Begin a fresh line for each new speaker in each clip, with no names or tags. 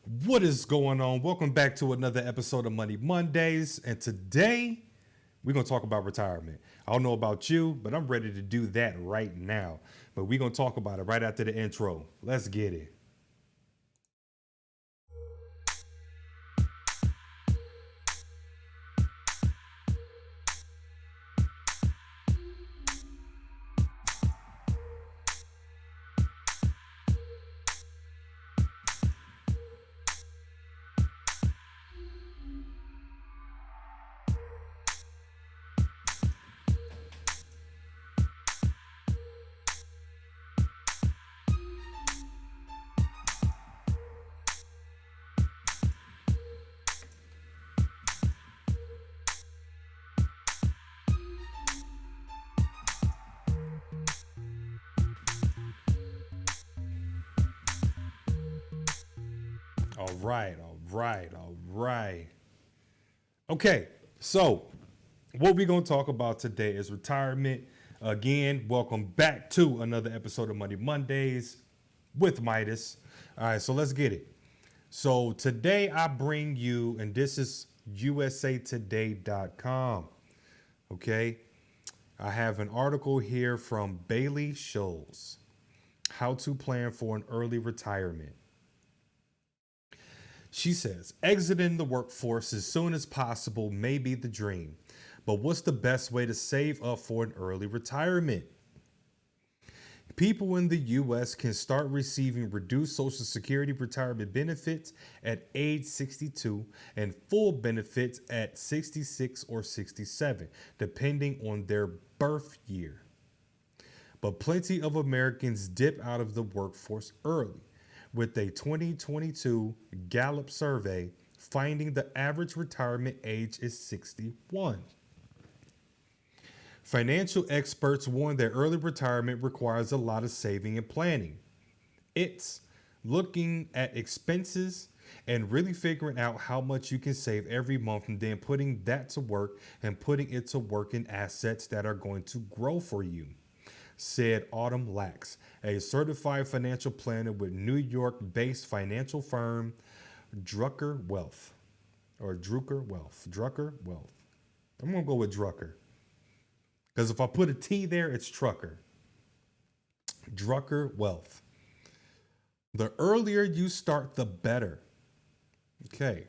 What is going on? Welcome back to another episode of Money Mondays. And today we're going to talk about retirement. I don't know about you, but I'm ready to do that right now. But we're going to talk about it right after the intro. Let's get it. All right. Okay, so what we're going to talk about today is retirement. Again, welcome back to another episode of Money Mondays with Midas. All right, so let's get it. So today I bring you, and this is usatoday.com. Okay, I have an article here from Bailey Scholes, How to Plan for an Early Retirement. She says, exiting the workforce as soon as possible may be the dream, but what's the best way to save up for an early retirement? People in the U.S. can start receiving reduced Social Security retirement benefits at age 62 and full benefits at 66 or 67, depending on their birth year. But plenty of Americans dip out of the workforce early, with a 2022 Gallup survey finding the average retirement age is 61. Financial experts warn that early retirement requires a lot of saving and planning. It's looking at expenses and really figuring out how much you can save every month and then putting that to work and putting it to work in assets that are going to grow for you, said Autumn Lax, a certified financial planner with New York-based financial firm Drucker Wealth. I'm going to go with Drucker. Because if I put a T there, it's Trucker. Drucker Wealth. The earlier you start, the better. Okay.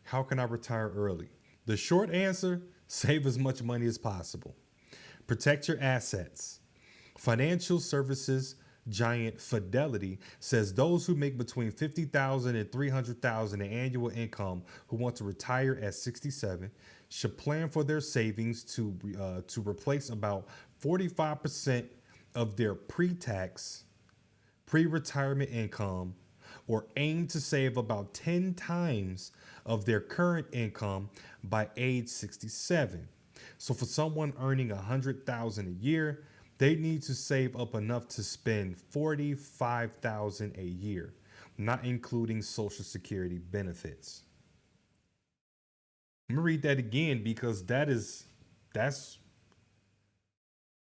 How can I retire early? The short answer, save as much money as possible. Protect your assets. Financial services giant Fidelity says those who make between $50,000 and $300,000 in annual income who want to retire at 67 should plan for their savings to replace about 45% of their pre-tax, pre-retirement income, or aim to save about 10 times of their current income by age 67. So for someone earning $100,000 a year, they need to save up enough to spend $45,000 a year, not including Social Security benefits. I'm gonna read that again because that's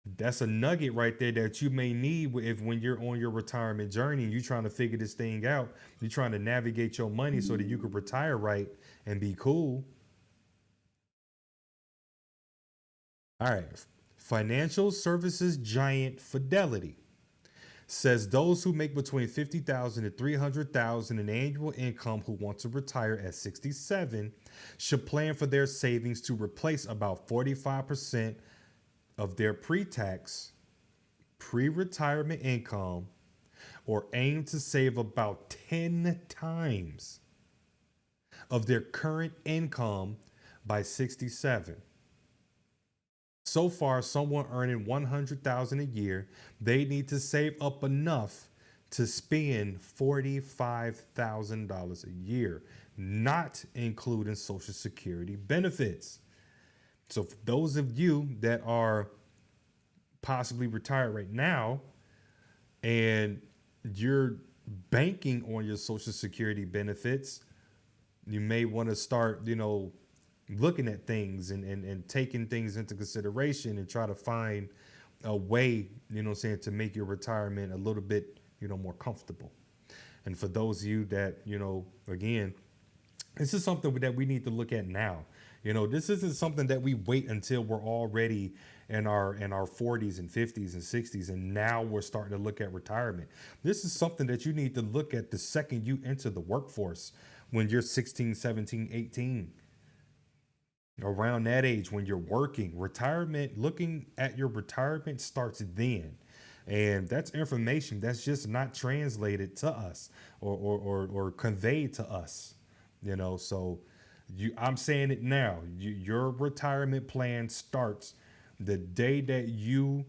a nugget right there that you may need if when you're on your retirement journey and you're trying to figure this thing out. You're trying to navigate your money so that you can retire right and be cool. All right. Financial services giant Fidelity says those who make between $50,000 and $300,000 in annual income who want to retire at 67 should plan for their savings to replace about 45% of their pre-tax, pre-retirement income, or aim to save about 10 times of their current income by 67. So far, someone earning $100,000 a year, they need to save up enough to spend $45,000 a year, not including Social Security benefits. So for those of you that are possibly retired right now and you're banking on your Social Security benefits, you may want to start, looking at things and taking things into consideration and try to find a way, to make your retirement a little bit, more comfortable. And for those of you that, again, this is something that we need to look at now. This isn't something that we wait until we're already in our 40s and 50s and 60s, and now we're starting to look at retirement. This is something that you need to look at the second you enter the workforce, when you're 16, 17, 18, around that age, when you're working. Retirement, looking at your retirement starts then. And that's information that's just not translated to us, or conveyed to us. So I'm saying it now. Your retirement plan starts the day that you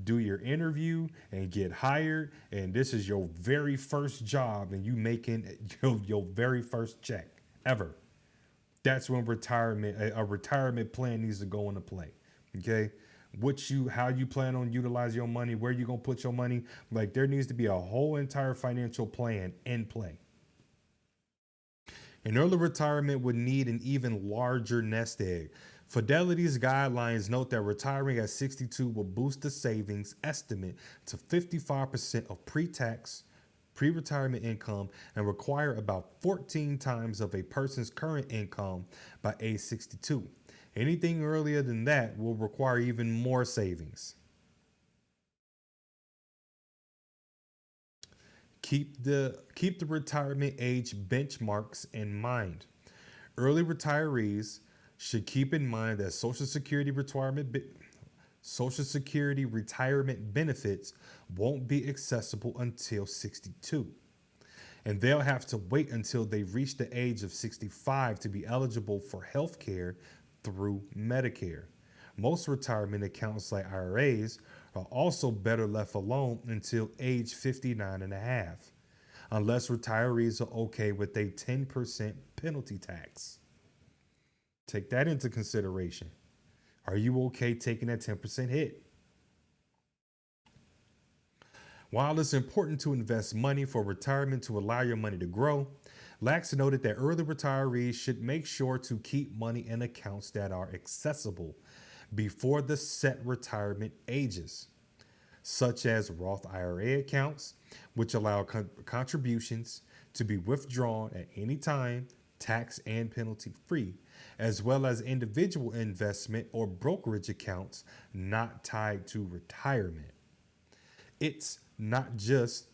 do your interview and get hired, and this is your very first job, and you making your very first check ever. That's when a retirement plan needs to go into play. Okay. How you plan on utilizing your money, where you gonna put your money. Like, there needs to be a whole entire financial plan in play. An early retirement would need an even larger nest egg. Fidelity's guidelines note that retiring at 62 will boost the savings estimate to 55% of pre-retirement income, and require about 14 times of a person's current income by age 62. Anything earlier than that will require even more savings. Keep the retirement age benchmarks in mind. Early retirees should keep in mind that Social Security retirement benefits won't be accessible until 62. And they'll have to wait until they reach the age of 65 to be eligible for health care through Medicare. Most retirement accounts, like IRAs, are also better left alone until age 59 and a half, unless retirees are okay with a 10% penalty tax. Take that into consideration. Are you okay taking that 10% hit? While it's important to invest money for retirement to allow your money to grow, Lax noted that early retirees should make sure to keep money in accounts that are accessible before the set retirement ages, such as Roth IRA accounts, which allow contributions to be withdrawn at any time, tax and penalty free, as well as individual investment or brokerage accounts not tied to retirement. It's not just,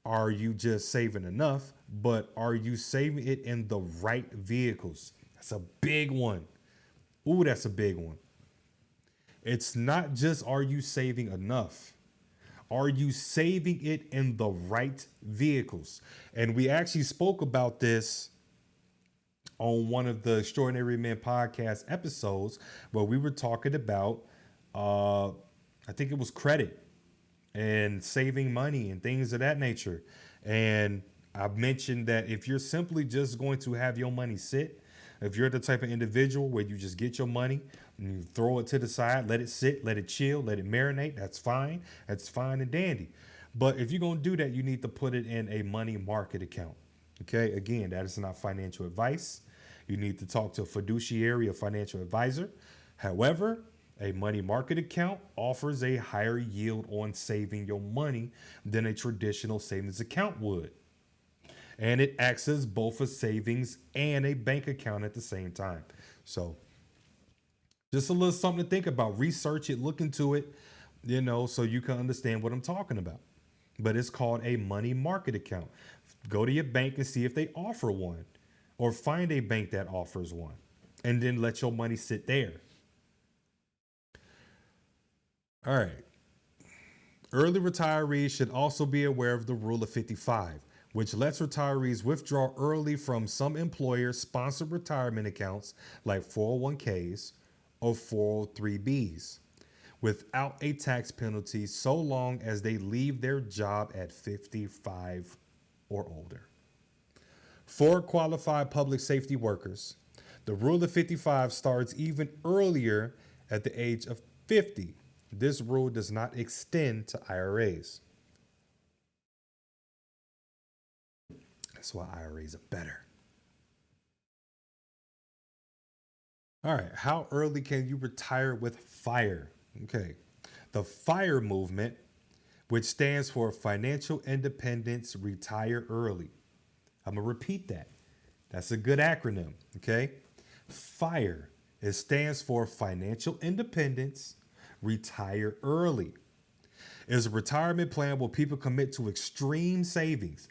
are you just saving enough, but are you saving it in the right vehicles? That's a big one. Ooh, that's a big one. It's not just, are you saving enough? Are you saving it in the right vehicles? And we actually spoke about this on one of the Extraordinary Men podcast episodes, where we were talking about, I think it was credit and saving money and things of that nature. And I mentioned that if you're simply just going to have your money sit, if you're the type of individual where you just get your money and you throw it to the side, let it sit, let it chill, let it marinate, that's fine. That's fine and dandy. But if you're going to do that, you need to put it in a money market account. Okay. Again, that is not financial advice. You need to talk to a fiduciary or financial advisor. However, a money market account offers a higher yield on saving your money than a traditional savings account would. And it acts as both a savings and a bank account at the same time. So just a little something to think about. Research it, look into it, so you can understand what I'm talking about. But it's called a money market account. Go to your bank and see if they offer one, or find a bank that offers one, and then let your money sit there. All right. Early retirees should also be aware of the rule of 55, which lets retirees withdraw early from some employer-sponsored retirement accounts like 401ks or 403bs without a tax penalty, so long as they leave their job at 55 or older. For qualified public safety workers, the rule of 55 starts even earlier at the age of 50. This rule does not extend to IRAs. That's why IRAs are better. All right, how early can you retire with FIRE? Okay, the FIRE movement, which stands for Financial Independence, Retire Early. I'm going to repeat that. That's a good acronym, okay? FIRE. It stands for Financial Independence, Retire Early. Is a retirement plan where people commit to extreme savings,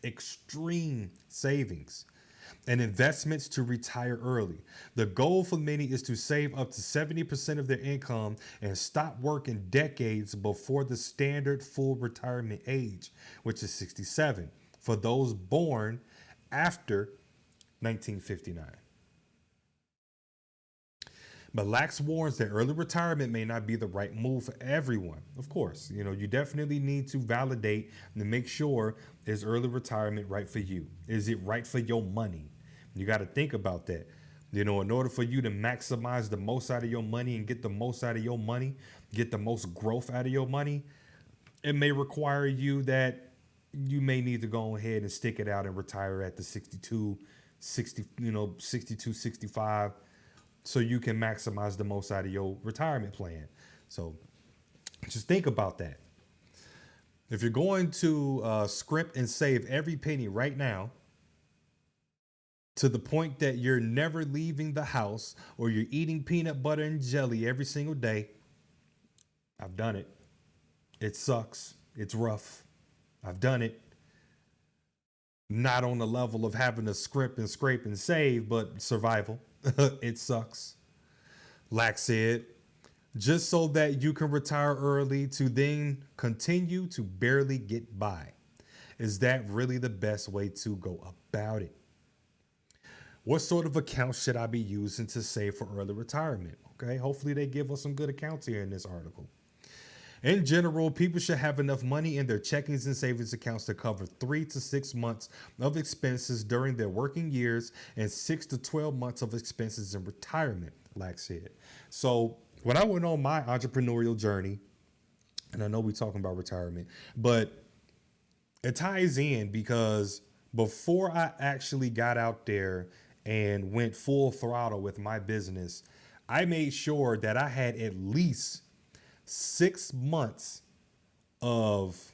and investments to retire early. The goal for many is to save up to 70% of their income and stop working decades before the standard full retirement age, which is 67, for those born after 1959. But Lax warns that early retirement may not be the right move for everyone. Of course, you definitely need to validate and make sure, is early retirement right for you? Is it right for your money? You got to think about that. In order for you to maximize the most out of your money and get the most out of your money, get the most growth out of your money, it may require you that you may need to go ahead and stick it out and retire at the 62, 65, so you can maximize the most out of your retirement plan. So just think about that. If you're going to scrimp and save every penny right now to the point that you're never leaving the house, or you're eating peanut butter and jelly every single day, I've done it. It sucks. It's rough. I've done it. Not on the level of having to scrimp and scrape and save, but survival. It sucks. Lack said, just so that you can retire early to then continue to barely get by. Is that really the best way to go about it? What sort of accounts should I be using to save for early retirement? Okay, hopefully they give us some good accounts here in this article. In general, people should have enough money in their checkings and savings accounts to cover 3 to 6 months of expenses during their working years and 6 to 12 months of expenses in retirement, Lack said. So when I went on my entrepreneurial journey, and I know we're talking about retirement, but it ties in because before I actually got out there and went full throttle with my business, I made sure that I had at least 6 months of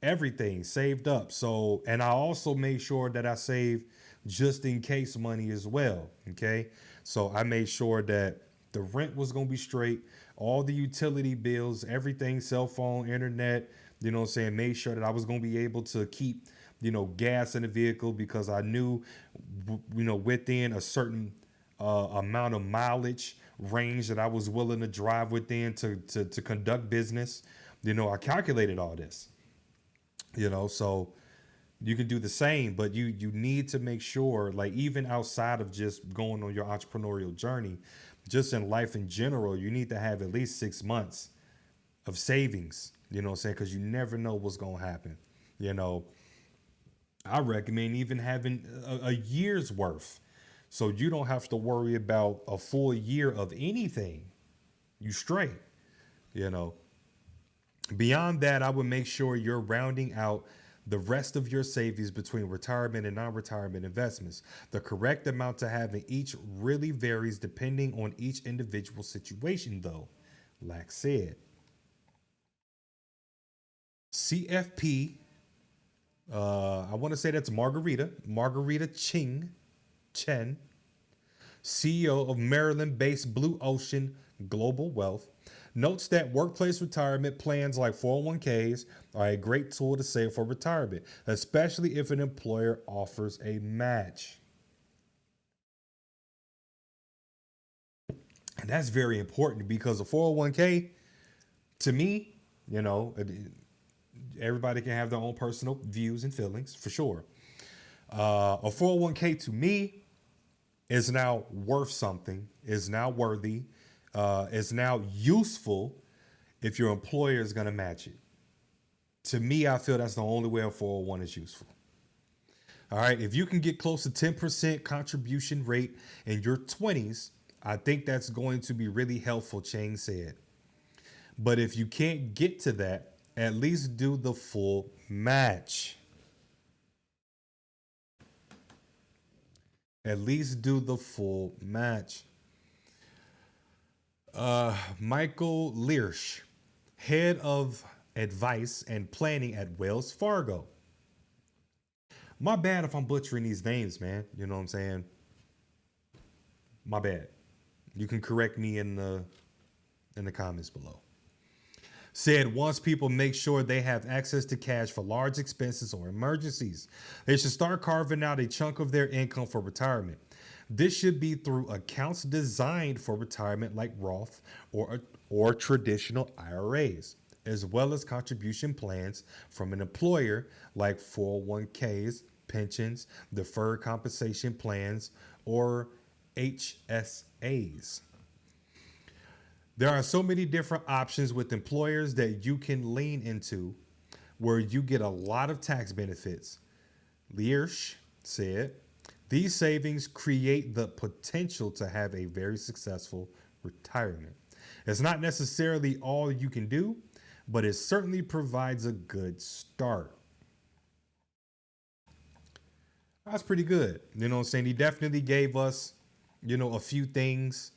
everything saved up. So, and I also made sure that I saved just in case money as well. Okay. So I made sure that the rent was going to be straight, all the utility bills, everything, cell phone, internet, made sure that I was going to be able to keep, gas in the vehicle, because I knew, within a certain amount of mileage range that I was willing to drive within to conduct business. I calculated all this, so you can do the same, but you need to make sure, like, even outside of just going on your entrepreneurial journey, just in life in general, you need to have at least 6 months of savings, because you never know what's going to happen. I recommend even having a year's worth, so you don't have to worry about a full year of anything. You straight, Beyond that, I would make sure you're rounding out the rest of your savings between retirement and non-retirement investments. The correct amount to have in each really varies depending on each individual situation, though, Lack said. CFP, I want to say that's Margarita Chen, CEO of Maryland-based Blue Ocean Global Wealth, notes that workplace retirement plans like 401ks are a great tool to save for retirement, especially if an employer offers a match. And that's very important, because a 401k, to me, everybody can have their own personal views and feelings, for sure. A 401k to me is now worth something, is now worthy, is now useful if your employer is going to match it. To me, I feel that's the only way a 401 is useful. All right. If you can get close to 10% contribution rate in your 20s, I think that's going to be really helpful, Chang said. But if you can't get to that, at least do the full match. At least do the full match. Michael Learsh, head of advice and planning at Wells Fargo. My bad if I'm butchering these names, man. You know what I'm saying? My bad. You can correct me in the comments below. Said once people make sure they have access to cash for large expenses or emergencies, they should start carving out a chunk of their income for retirement. This should be through accounts designed for retirement like Roth or traditional IRAs, as well as contribution plans from an employer like 401ks, pensions, deferred compensation plans, or HSAs. There are so many different options with employers that you can lean into where you get a lot of tax benefits. Learsh said, these savings create the potential to have a very successful retirement. It's not necessarily all you can do, but it certainly provides a good start. That's pretty good. You know what I'm saying? He definitely gave us, a few things,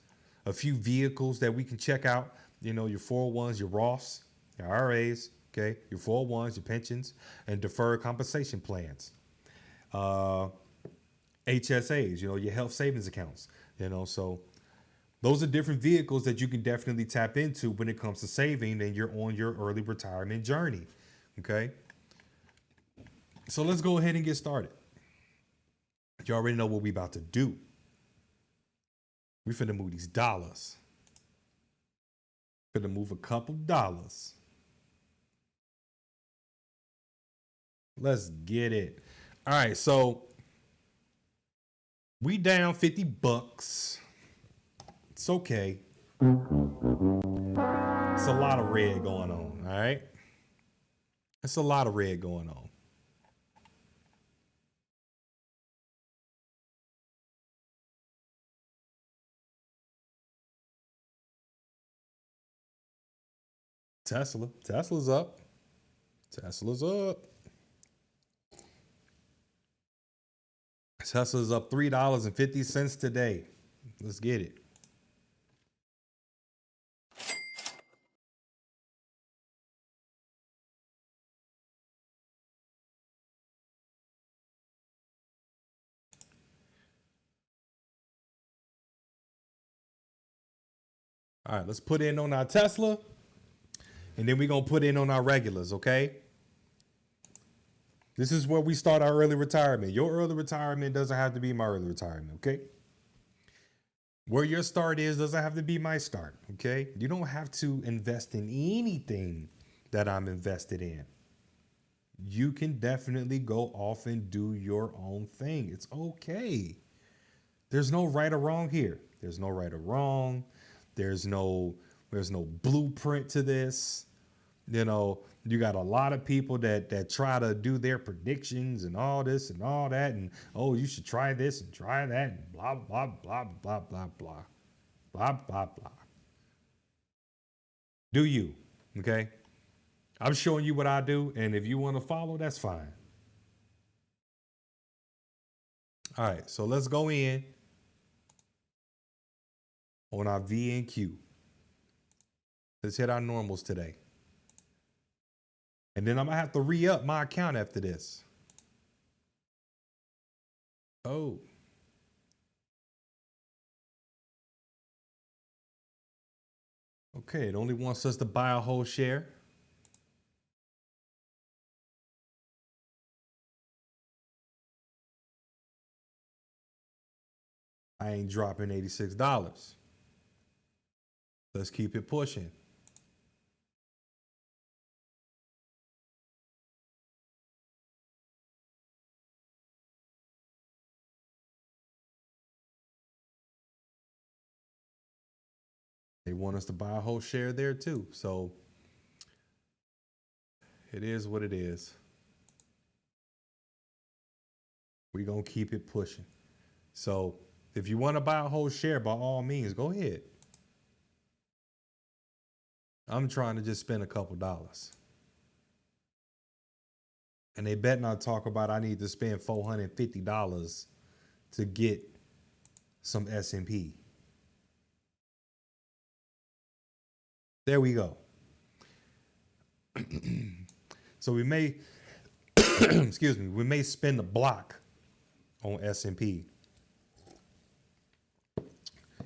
a few vehicles that we can check out. Your 401s, your Roths, your IRAs, okay, your 401s, your pensions, and deferred compensation plans. HSAs, your health savings accounts, so those are different vehicles that you can definitely tap into when it comes to saving and you're on your early retirement journey. Okay. So let's go ahead and get started. You already know what we about to do. We finna move these dollars. Finna move a couple dollars. Let's get it. All right, so we down 50 bucks. It's okay. It's a lot of red going on, all right? It's a lot of red going on. Tesla's up. Tesla's up. Tesla's up $3.50 today. Let's get it. All right, let's put in on our Tesla, and then we're going to put in on our regulars, okay? This is where we start our early retirement. Your early retirement doesn't have to be my early retirement, okay? Where your start is doesn't have to be my start, okay? You don't have to invest in anything that I'm invested in. You can definitely go off and do your own thing. It's okay. There's no right or wrong here. There's no right or wrong. There's no blueprint to this. You got a lot of people that try to do their predictions and all this and all that. And, oh, you should try this and try that and blah, blah, blah, blah, blah, blah, blah, blah, blah. Do you, okay? I'm showing you what I do. And if you want to follow, that's fine. All right, so let's go in on our V and Q. Let's hit our normals today. And then I'm going to have to re-up my account after this. Oh. Okay, it only wants us to buy a whole share. I ain't dropping $86. Let's keep it pushing. They want us to buy a whole share there too. So it is what it is. We're going to keep it pushing. So if you want to buy a whole share, by all means, go ahead. I'm trying to just spend a couple dollars. And they bet not talk about I need to spend $450 to get some S&P. There we go. So we may, excuse me, we may spend a block on S&P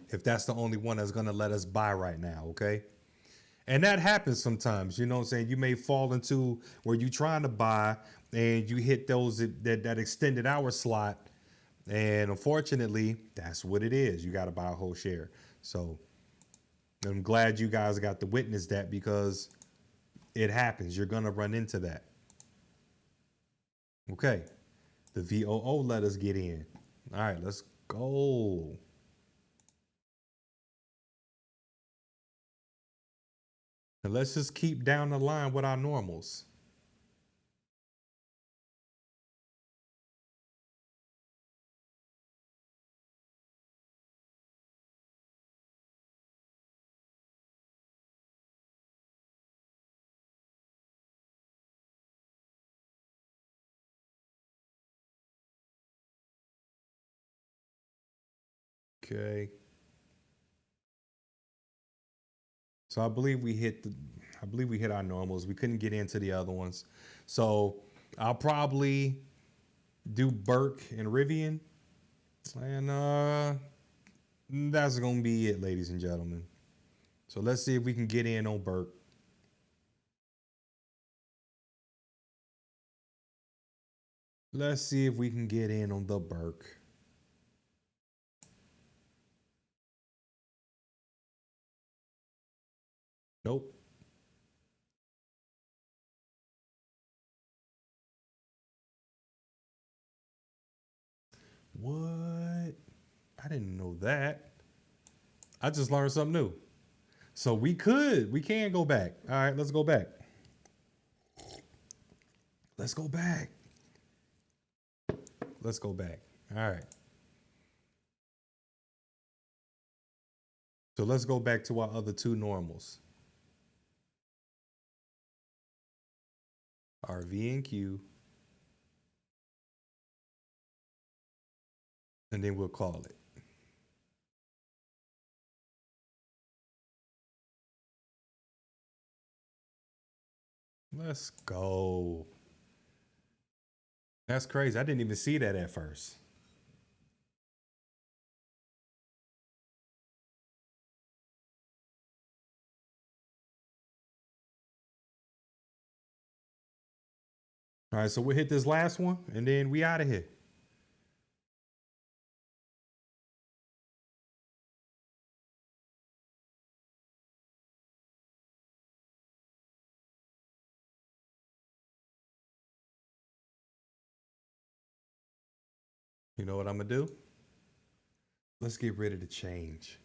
if that's the only one that's going to let us buy right now, okay? And that happens sometimes, you know what I'm saying? You may fall into where you're trying to buy and you hit that extended hour slot. And unfortunately, that's what it is. You got to buy a whole share. So I'm glad you guys got to witness that because it happens. You're going to run into that. Okay. The VOO let us get in. All right, let's go. And let's just keep down the line with our normals. Okay. So I believe we hit our normals. We couldn't get into the other ones. So I'll probably do Burke and Rivian. And that's gonna be it, ladies and gentlemen. So let's see if we can get in on Burke. Let's see if we can get in on the Burke. Nope. What? I didn't know that. I just learned something new. So we can go back. All right, let's go back. Let's go back. Let's go back. All right. So let's go back to our other two normals. R V and Q. And then we'll call it. Let's go. That's crazy. I didn't even see that at first. All right, so we'll hit this last one and then we out of here. You know what I'm gonna do? Let's get rid of the change.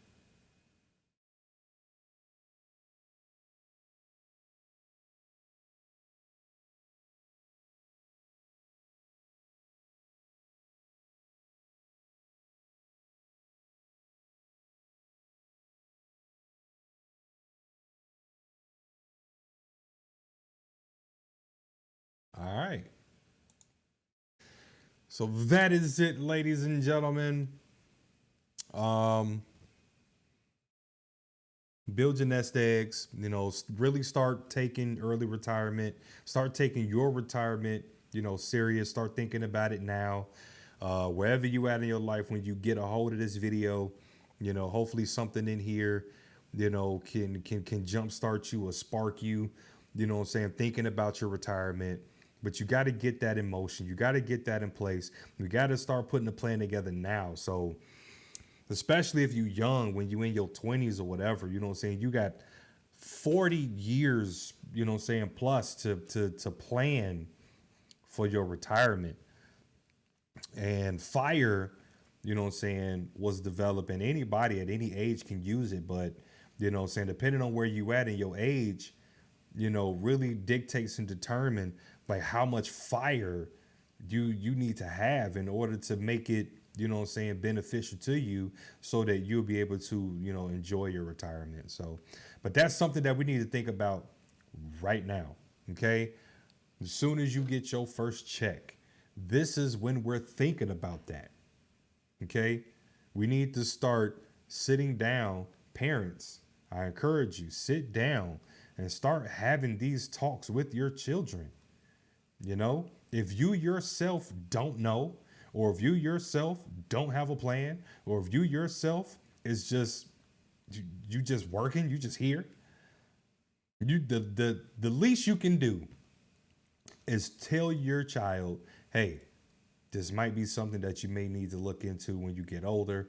All right. So that is it, ladies and gentlemen. Um, Build your nest eggs. You know, really start taking early retirement. Start taking your retirement. You know, serious. Start thinking about it now. Wherever you at in your life, when you get a hold of this video, you know, hopefully something in here, you know, can jumpstart you or spark you. You know what I'm saying? Thinking about your retirement. But you got to get that in motion. You got to get that in place. You got to start putting a plan together now. So especially if you're young, when you in your 20s or whatever, you know what I'm saying? You got 40 years, you know what I'm saying, plus to plan for your retirement. And fire, you know what I'm saying, was developed and anybody at any age can use it, but you know what I'm saying, depending on where you at in your age, you know, really dictates and determine like how much fire you need to have in order to make it, you know what I'm saying, beneficial to you so that you'll be able to, you know, enjoy your retirement. So, but that's something that we need to think about right now. Okay. As soon as you get your first check, this is when we're thinking about that. Okay. We need to start sitting down. Parents, I encourage you, sit down and start having these talks with your children. You know, if you yourself don't know, or if you yourself don't have a plan, or if you yourself is just you just working, you just here, the least you can do is tell your child, hey, this might be something that you may need to look into when you get older.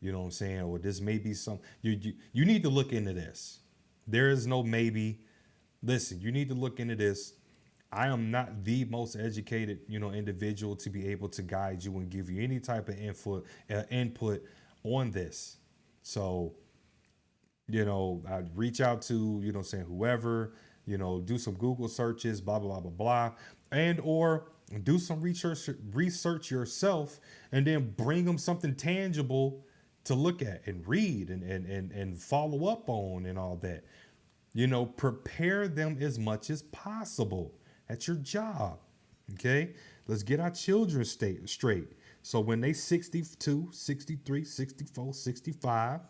You know what I'm saying? Or this may be some you need to look into this. There is no maybe. Listen, you need to look into this. I am not the most educated, individual to be able to guide you and give you any type of input on this. So, I'd reach out to, saying whoever, do some Google searches, blah, blah, blah, blah, blah, and or do some research yourself, and then bring them something tangible to look at and read and follow up on and all that. Prepare them as much as possible. That's your job. Okay. Let's get our children straight. So when they 62, 63, 64, 65,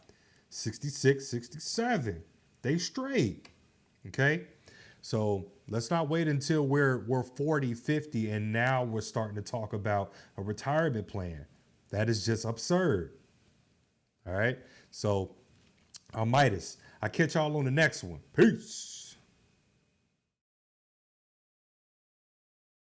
66, 67, they straight. Okay. So let's not wait until we're 40, 50, and now we're starting to talk about a retirement plan. That is just absurd. All right. So I'm Midas. I'll catch y'all on the next one. Peace.